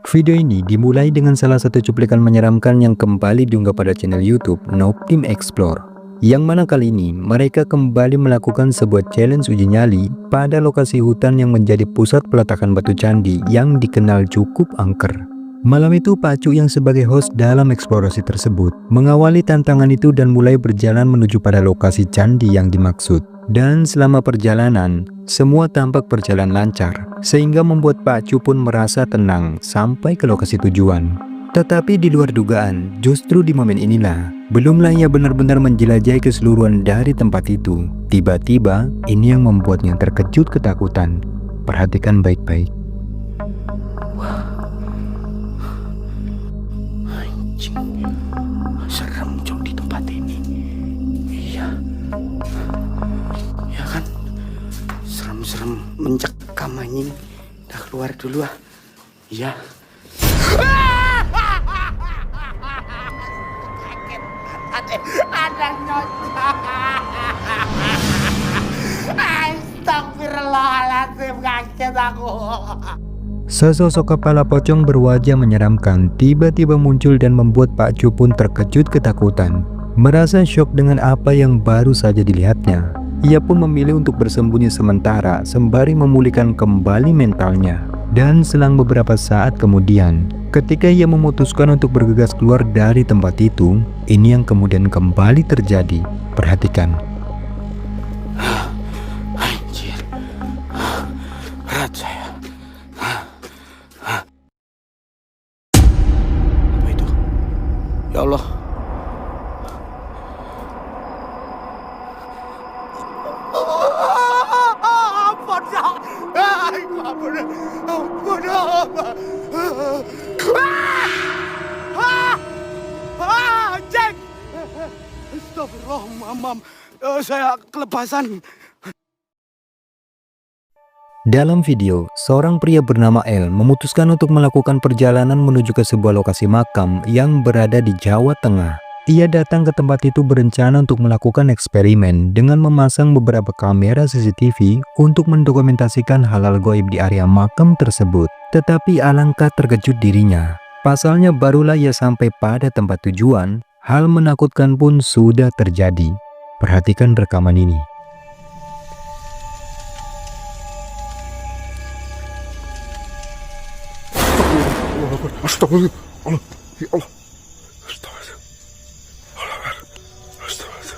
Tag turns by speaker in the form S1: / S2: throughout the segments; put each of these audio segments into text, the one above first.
S1: Video ini dimulai dengan salah satu cuplikan menyeramkan yang kembali diunggah pada channel YouTube Noob Team Explore. Yang mana kali ini mereka kembali melakukan sebuah challenge uji nyali pada lokasi hutan yang menjadi pusat peletakan batu candi yang dikenal cukup angker. Malam itu Pak Cu yang sebagai host dalam eksplorasi tersebut mengawali tantangan itu dan mulai berjalan menuju pada lokasi candi yang dimaksud. Dan selama perjalanan, semua tampak berjalan lancar, sehingga membuat Pak Cu pun merasa tenang sampai ke lokasi tujuan. Tetapi di luar dugaan, justru di momen inilah, belumlah ia benar-benar menjelajahi keseluruhan dari tempat itu. Tiba-tiba, ini yang membuatnya terkejut ketakutan. Perhatikan baik-baik.
S2: Anjing, serem cok di tempat ini. Iya. Ya kan, serem-serem mencekam anjing. Udah keluar dulu ah. Iya. Ada nyocok. Astagfirullahaladzim, kaget aku.
S1: Sesosok kepala pocong berwajah menyeramkan tiba-tiba muncul dan membuat Pak Cu pun terkejut ketakutan. Merasa syok dengan apa yang baru saja dilihatnya. Ia pun memilih untuk bersembunyi sementara sembari memulihkan kembali mentalnya. Dan selang beberapa saat kemudian, ketika ia memutuskan untuk bergegas keluar dari tempat itu, ini yang kemudian kembali terjadi. Perhatikan.
S2: Anjir, berat saya. Apa itu? Ya Allah. Cek. Astagfirullah, saya kelepasan.
S1: Dalam video, seorang pria bernama L memutuskan untuk melakukan perjalanan menuju ke sebuah lokasi makam yang berada di Jawa Tengah. Ia datang ke tempat itu berencana untuk melakukan eksperimen dengan memasang beberapa kamera CCTV untuk mendokumentasikan hal-hal goib di area makam tersebut. Tetapi alangkah terkejut dirinya. Pasalnya barulah ia sampai pada tempat tujuan, hal menakutkan pun sudah terjadi. Perhatikan rekaman ini.
S3: Astagfirullah, Allah, ya Allah, astagfirullah, Allah, astagfirullah,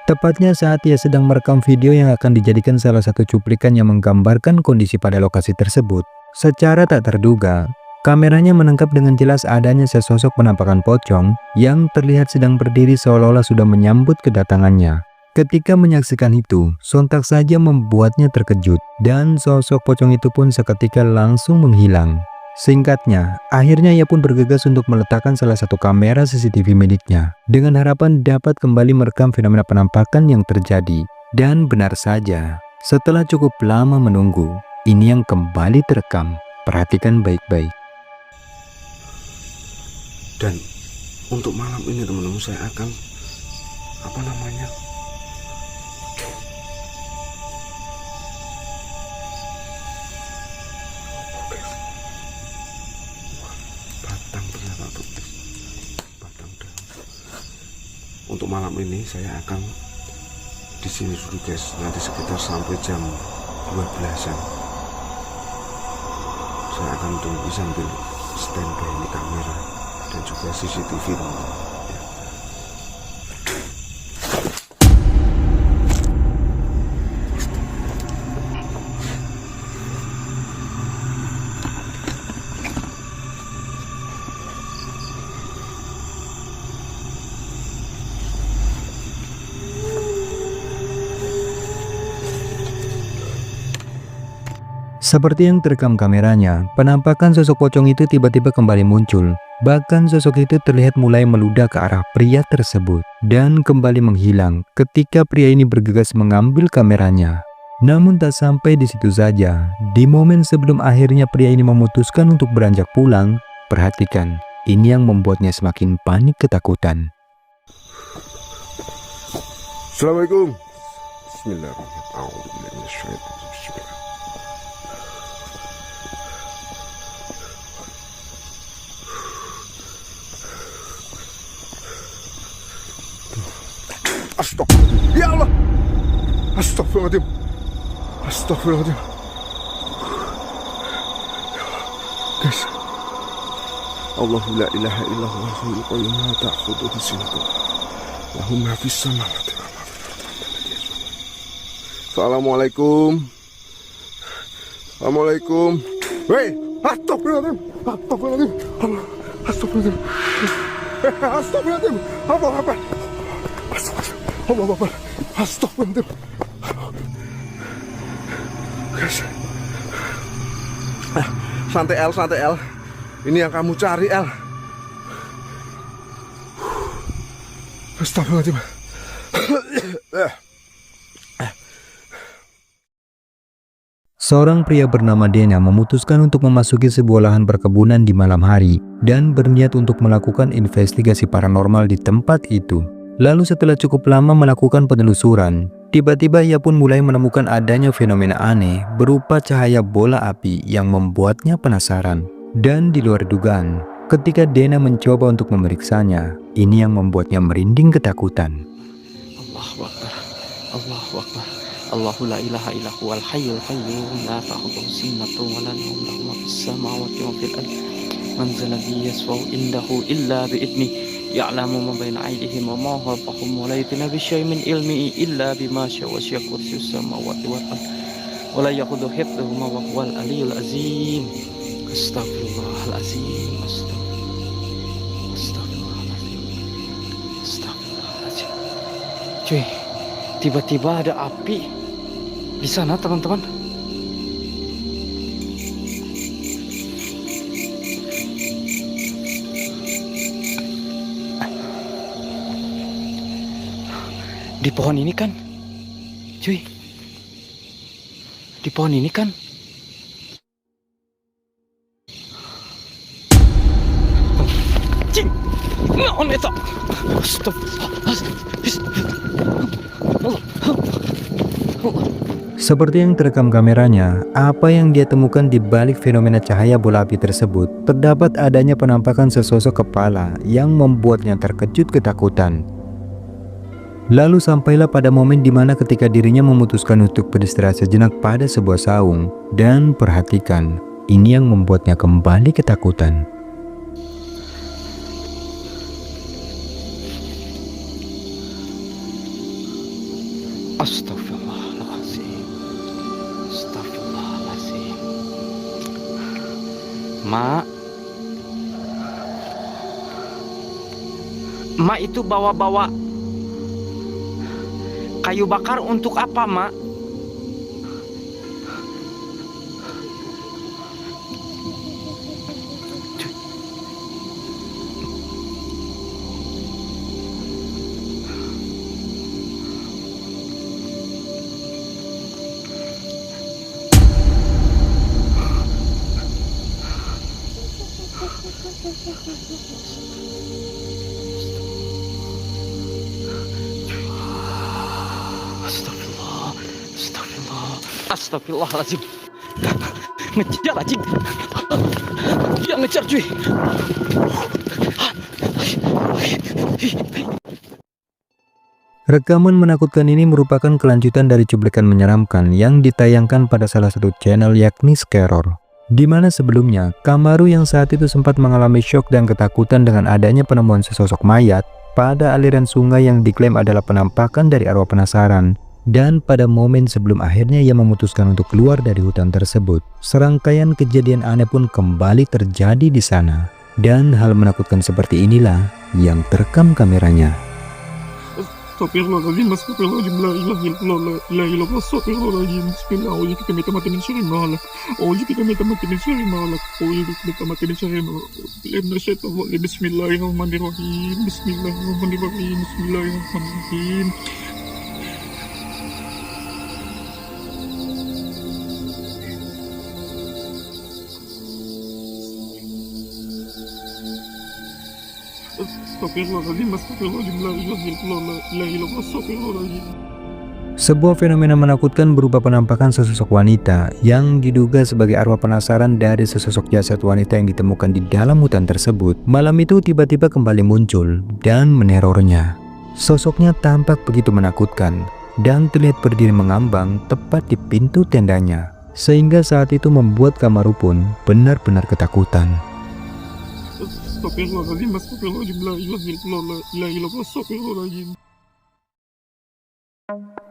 S1: Tepatnya saat ia sedang merekam video yang akan dijadikan salah satu cuplikan yang menggambarkan kondisi pada lokasi tersebut. Secara tak terduga, kameranya menangkap dengan jelas adanya sesosok penampakan pocong yang terlihat sedang berdiri seolah-olah sudah menyambut kedatangannya. Ketika menyaksikan itu, sontak saja membuatnya terkejut dan sosok pocong itu pun seketika langsung menghilang. Singkatnya, akhirnya ia pun bergegas untuk meletakkan salah satu kamera CCTV miliknya dengan harapan dapat kembali merekam fenomena penampakan yang terjadi. Dan benar saja, setelah cukup lama menunggu, ini yang kembali terekam. Perhatikan baik-baik.
S3: Dan untuk malam ini teman-teman saya akan Untuk malam ini saya akan di sini dulu guys, nanti sekitar sampai jam 12-an. Saya akan tunggu sambil standby ini kamera dan juga CCTV teman-teman.
S1: Seperti yang terekam kameranya, penampakan sosok pocong itu tiba-tiba kembali muncul. Bahkan sosok itu terlihat mulai meludah ke arah pria tersebut dan kembali menghilang ketika pria ini bergegas mengambil kameranya. Namun tak sampai di situ saja, di momen sebelum akhirnya pria ini memutuskan untuk beranjak pulang, perhatikan, ini yang membuatnya semakin panik ketakutan.
S3: Assalamualaikum. Bismillahirrahmanirrahim. Astagfirullah. Ya Allah. Astagfirullahaladzim. Astagfirullahaladzim. Guys. Allahu la ilaha illallah al-hayyul qayyum la ta'khudhuhu sinatun lahu ma fis samawati wa ma fil ardi. Assalamualaikum. Assalamualaikum. Hei, astagfirullahaladzim. Astagfirullahaladzim. Astagfirullahaladzim. Astagfirullahaladzim. Apa? Allah, astagfirullahaladzim. Guys, santai El. Ini yang kamu cari El. Astagfirullahaladzim.
S1: Seorang pria bernama Dena memutuskan untuk memasuki sebuah lahan perkebunan di malam hari dan berniat untuk melakukan investigasi paranormal di tempat itu. Lalu setelah cukup lama melakukan penelusuran, tiba-tiba ia pun mulai menemukan adanya fenomena aneh berupa cahaya bola api yang membuatnya penasaran. Dan di luar dugaan, ketika Dena mencoba untuk memeriksanya, ini yang membuatnya merinding ketakutan.
S2: Allahu Akbar. Allahu Akbar. Allahu la ilaha illa huwal hayyul qayyum la ta'khudhuhu sinatun wa la nawm lahu ma fis samawati wa fil ardi. Man zal ladzi yashfa'u indahu illa bi idnihi. Ya'lamu ma baina aydihim wa ma khalfahum wa la yuhituna bi syai'in min ilmihi illa bima syaa wa syaa kursiyyus samawati wal ardh wa la yaqudu hifdhuhuma wa huwal aliyyul azim. Astagfirullahalazim. Astagfirullahalazim. Cuy, tiba-tiba ada api di sana, teman-teman. Di pohon ini kan, cuy. Di pohon ini kan. Cing, naon eta?
S1: Seperti yang terekam kameranya, apa yang dia temukan di balik fenomena cahaya bola api tersebut, terdapat adanya penampakan sesosok kepala yang membuatnya terkejut ketakutan. Lalu sampailah pada momen dimana ketika dirinya memutuskan untuk beristirahat sejenak pada sebuah saung. Dan perhatikan, ini yang membuatnya kembali ketakutan.
S2: Astagfirullahalazim. Astagfirullahalazim. Mak itu bawa-bawa kayu bakar untuk apa, Mak? Astagfirullah. Astagfirullahaladzim. Ngejar anjing. Dia ngejar cuy.
S1: Rekaman menakutkan ini merupakan kelanjutan dari cuplikan menyeramkan yang ditayangkan pada salah satu channel yakni Scaror. Di mana sebelumnya, Kamaru yang saat itu sempat mengalami syok dan ketakutan dengan adanya penemuan sesosok mayat pada aliran sungai yang diklaim adalah penampakan dari arwah penasaran. Dan pada momen sebelum akhirnya ia memutuskan untuk keluar dari hutan tersebut, serangkaian kejadian aneh pun kembali terjadi di sana. Dan hal menakutkan seperti inilah yang terekam kameranya.
S3: Astaghfirullahaladzim, astaghfirullahaladzim, la ilaha illallah, la ilaha illallah, astaghfirullahaladzim, bismillah, auzu bika min tamatin syarri ma khalaq, auzu bika min tamatin syarri ma khalaq, auzu bika min tamatin syarri ma khalaq, bismillahirrahmanirrahim, bismillahirrahmanirrahim, bismillahirrahmanirrahim. Astaghfirullahaladzim, astaghfirullahaladzim, la ilaha illallah, la ilaha illallah, astaghfirullahaladzim.
S1: Sebuah fenomena menakutkan berupa penampakan sesosok wanita yang diduga sebagai arwah penasaran dari sesosok jasad wanita yang ditemukan di dalam hutan tersebut. Malam itu tiba-tiba kembali muncul dan menerornya. Sosoknya tampak begitu menakutkan dan terlihat berdiri mengambang tepat di pintu tendanya, sehingga saat itu membuat Kamaru pun benar-benar ketakutan.
S3: Astaghfirullahaladzim, astaghfirullahaladzim, la ilaha illallah, la ilaha illallah, astaghfirullahaladzim.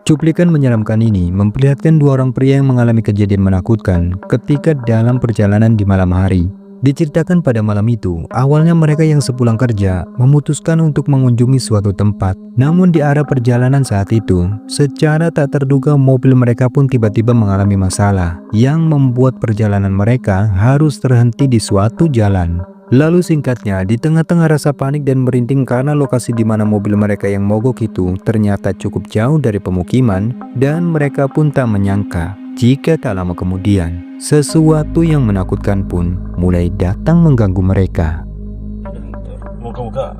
S1: Cuplikan menyeramkan ini memperlihatkan dua orang pria yang mengalami kejadian menakutkan ketika dalam perjalanan di malam hari. Diceritakan pada malam itu, awalnya mereka yang sepulang kerja memutuskan untuk mengunjungi suatu tempat. Namun di arah perjalanan saat itu, secara tak terduga mobil mereka pun tiba-tiba mengalami masalah yang membuat perjalanan mereka harus terhenti di suatu jalan. Lalu singkatnya, di tengah-tengah rasa panik dan merinding karena lokasi di mana mobil mereka yang mogok itu ternyata cukup jauh dari pemukiman, dan mereka pun tak menyangka jika tak lama kemudian sesuatu yang menakutkan pun mulai datang mengganggu mereka.
S4: Moga-moga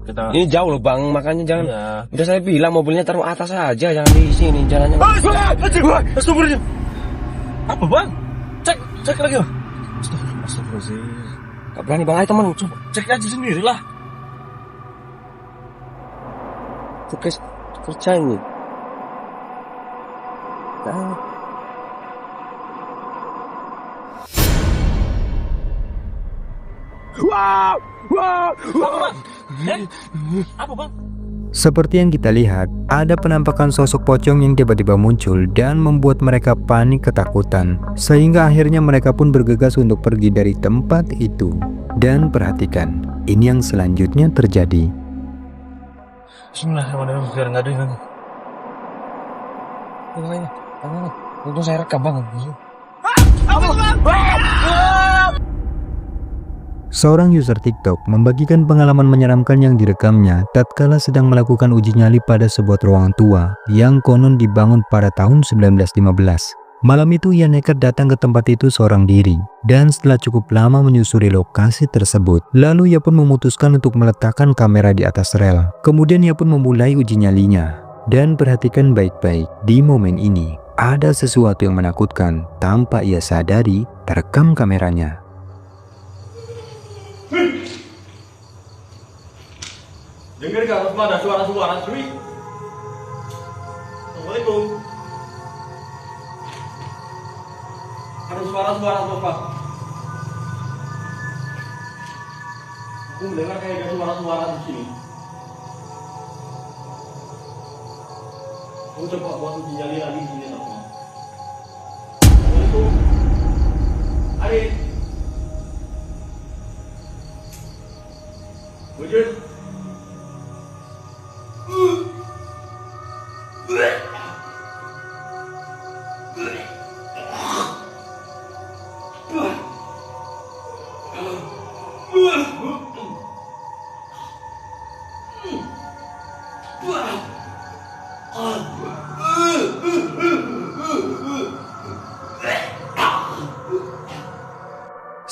S4: kita...
S5: Ini jauh loh bang, makanya jangan.
S4: Ya.
S5: Udah saya bilang mobilnya taruh atas aja, jangan di sini jalannya.
S4: Astagfirullahaladzim. Apa bang? Cek lagi bang. Astagfirullahaladzim.
S5: Gak berani bang, ayo teman, coba
S4: Cek aja sendiri lah.
S5: tugas kerja ini. Nah.
S4: Apa bang?
S1: Seperti yang kita lihat, ada penampakan sosok pocong yang tiba-tiba muncul dan membuat mereka panik ketakutan, sehingga akhirnya mereka pun bergegas untuk pergi dari tempat itu. Dan perhatikan, ini yang selanjutnya terjadi.
S4: Bismillahirrahmanirrahim, biar nggak ada yang ganggu.
S5: Ayo, itu saya rekam bang.
S1: Seorang user TikTok membagikan pengalaman menyeramkan yang direkamnya tatkala sedang melakukan uji nyali pada sebuah ruangan tua yang konon dibangun pada tahun 1915. Malam itu ia nekat datang ke tempat itu seorang diri, dan setelah cukup lama menyusuri lokasi tersebut, lalu ia pun memutuskan untuk meletakkan kamera di atas rel. Kemudian ia pun memulai uji nyalinya. Dan perhatikan baik-baik, di momen ini ada sesuatu yang menakutkan tanpa ia sadari terekam kameranya.
S4: Dengar gak Rusma, ada suara-suara cuy. Assalamualaikum. Ada suara-suara apa? Aku mendengar kayak ada suara-suara di sini. Aku coba buat uji nyali lagi di sini teman. Assalamualaikum. Adik. Wujud.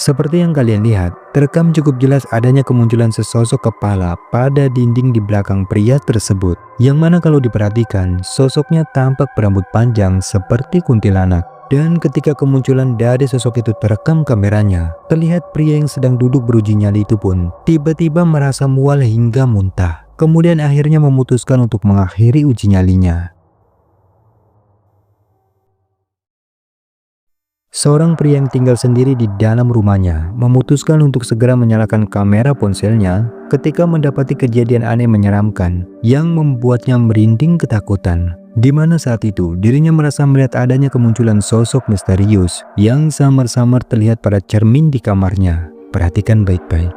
S1: Seperti yang kalian lihat, terekam cukup jelas adanya kemunculan sesosok kepala pada dinding di belakang pria tersebut, yang mana kalau diperhatikan, sosoknya tampak berambut panjang seperti kuntilanak. Dan ketika kemunculan dari sosok itu terekam kameranya, terlihat pria yang sedang duduk beruji nyali itu pun tiba-tiba merasa mual hingga muntah. Kemudian akhirnya memutuskan untuk mengakhiri uji nyalinya. Seorang pria yang tinggal sendiri di dalam rumahnya memutuskan untuk segera menyalakan kamera ponselnya ketika mendapati kejadian aneh menyeramkan yang membuatnya merinding ketakutan. Di mana saat itu dirinya merasa melihat adanya kemunculan sosok misterius yang samar-samar terlihat pada cermin di kamarnya. Perhatikan baik-baik.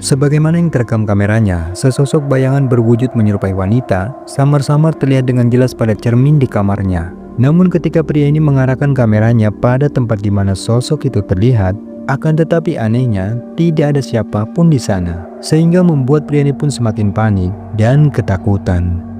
S1: Sebagaimana yang terekam kameranya, sesosok bayangan berwujud menyerupai wanita samar-samar terlihat dengan jelas pada cermin di kamarnya. Namun ketika pria ini mengarahkan kameranya pada tempat di mana sosok itu terlihat, akan tetapi anehnya tidak ada siapapun di sana, sehingga membuat pria ini pun semakin panik dan ketakutan.